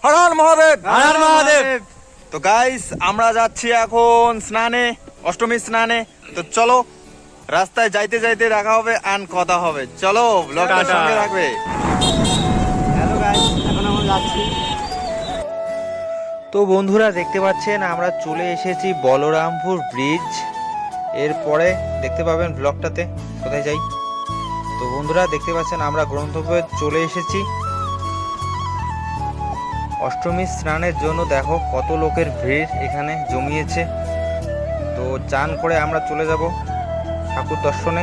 হর হর মহাদেব। হর হর মহাদেব। তো গাইস আমরা যাচ্ছি এখন স্নানে, অষ্টমী স্নানে। তো চলো, রাস্তায় যাইতে যাইতে দেখা হবে আর কথা হবে। চলো, ব্লগটার টাটা। সঙ্গে থাকবে। হ্যালো গাইস, এখন আমরা যাচ্ছি। তো বন্ধুরা দেখতে পাচ্ছেন আমরা চলে এসেছি বলরামপুর ব্রিজ। এরপরে দেখতে পাবেন ব্লগটাতে কোথায় যাই। তো বন্ধুরা দেখতে পাচ্ছেন আমরা গন্তব্যে চলে এসেছি। অষ্টমী স্নানের জন্য দেখো কত লোকের ভিড় এখানে জমিয়েছে। তো চান করে আমরা চলে যাব ঠাকুর দর্শনে।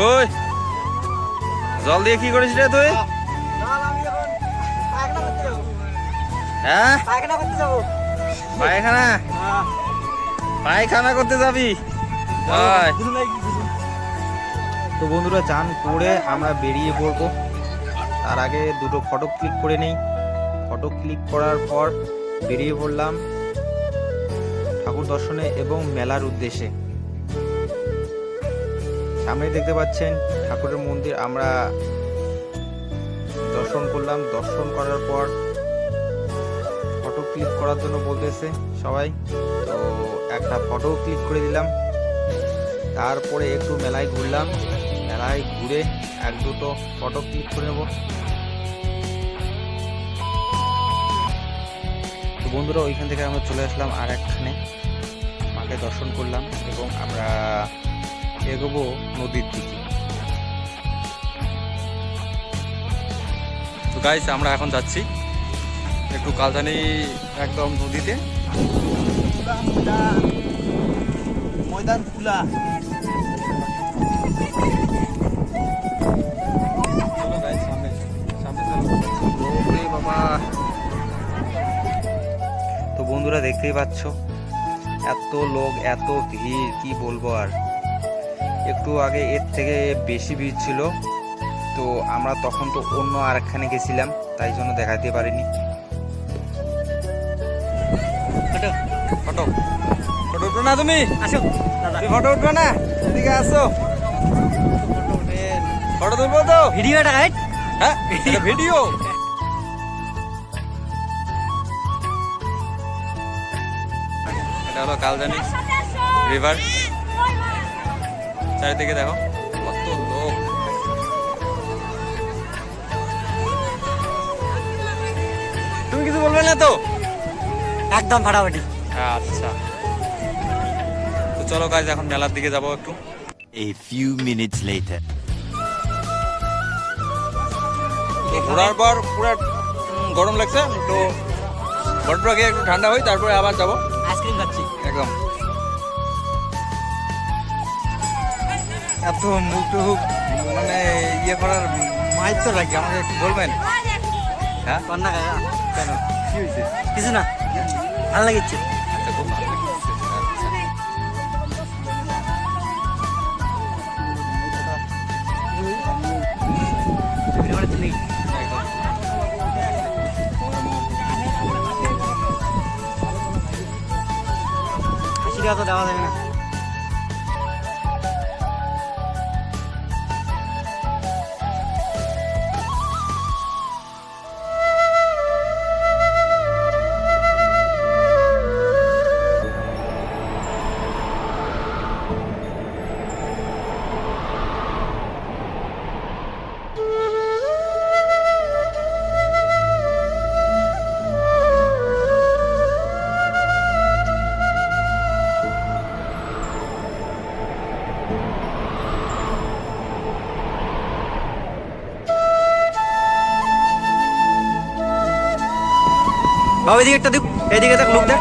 ওই জল দিয়ে কি করিস রে তুই? হ্যাঁ, পায়খানা পায়খানা করতে যাবি? ওই, তো বন্ধুরা চান করে আমরা বেরিয়ে পড়বো। তার আগে দুটো ফটো ক্লিক করে নেই। ফটো ক্লিক করার পর বেরিয়ে পড়লাম ঠাকুর দর্শনে এবং মেলার উদ্দেশ্যে। সামনে দেখতে পাচ্ছেন ঠাকুরের মন্দির। আমরা দর্শন করলাম। দর্শন করার পর ফটো ক্লিক করার জন্য বলতেছে সবাই, তো একটা ফটো ক্লিক করে দিলাম। তারপরে একটু মেলায় ঘুরলাম। মেলায় ঘুরে এক দুটো ফটো ক্লিক করে নেব। তো বন্ধুরা ওইখান থেকে আমরা চলে আসলাম আর একখানে, মাকে দর্শন করলাম এবং আমরা এগোবো নদীর দিকে। তো গাইস আমরা এখন যাচ্ছি একটু কালধানি একদম নদীতে। ময়দান খোলা। চলো গাইস, সামনে সামনে চলো। ওরে বাবা! তো বন্ধুরা দেখতেই পাচ্ছ এত লোক, এত ভিড়, কি বলবো আর। একটু আগে এর থেকে বেশি ভিড় ছিল। তো আমরা তখন তো অন্য আরেকখানে গেছিলাম, তাই জন্য দেখাতে পারিনি। ফটো ফটো উঠো না তুমি? আসো দাদা, তুমি ফটো উঠবে না? এদিকে আসো, ফটো তুলবো তো। ভিডিওটা রাইট। হ্যাঁ, এটা ভিডিও। এটা হলো কালজানি রিভার। চারিদিকে দেখো কত লোক। তুমি কিছু বলবে না তো? একদম ফাটাফাটি। আচ্ছা, তো চলো গাইজ এখন মেলার দিকে যাবো একটু। A few minutes later. তো ঘোরার পর পুরো গরম লাগছে, তো বটপুরা গিয়ে একটু ঠান্ডা হই, তারপরে আবার যাবো আইসক্রিম খাচ্ছি। একদম। এত মুখ টুক মানে ইয়ে করার মাইক তো রাখি, আমাকে একটু বলবেন? হ্যাঁ, কন্যা কাকা, কেন কি হয়েছে? কিছু না, ভালো লাগছে। আচ্ছা, খুব ভালো লেগেছে। আচ্ছা। একদম। হাসি দেওয়া তো দেওয়া যাবে না। বাবা এদিকে একটা দেখ, এদিকে দেখ, লোক দেখ।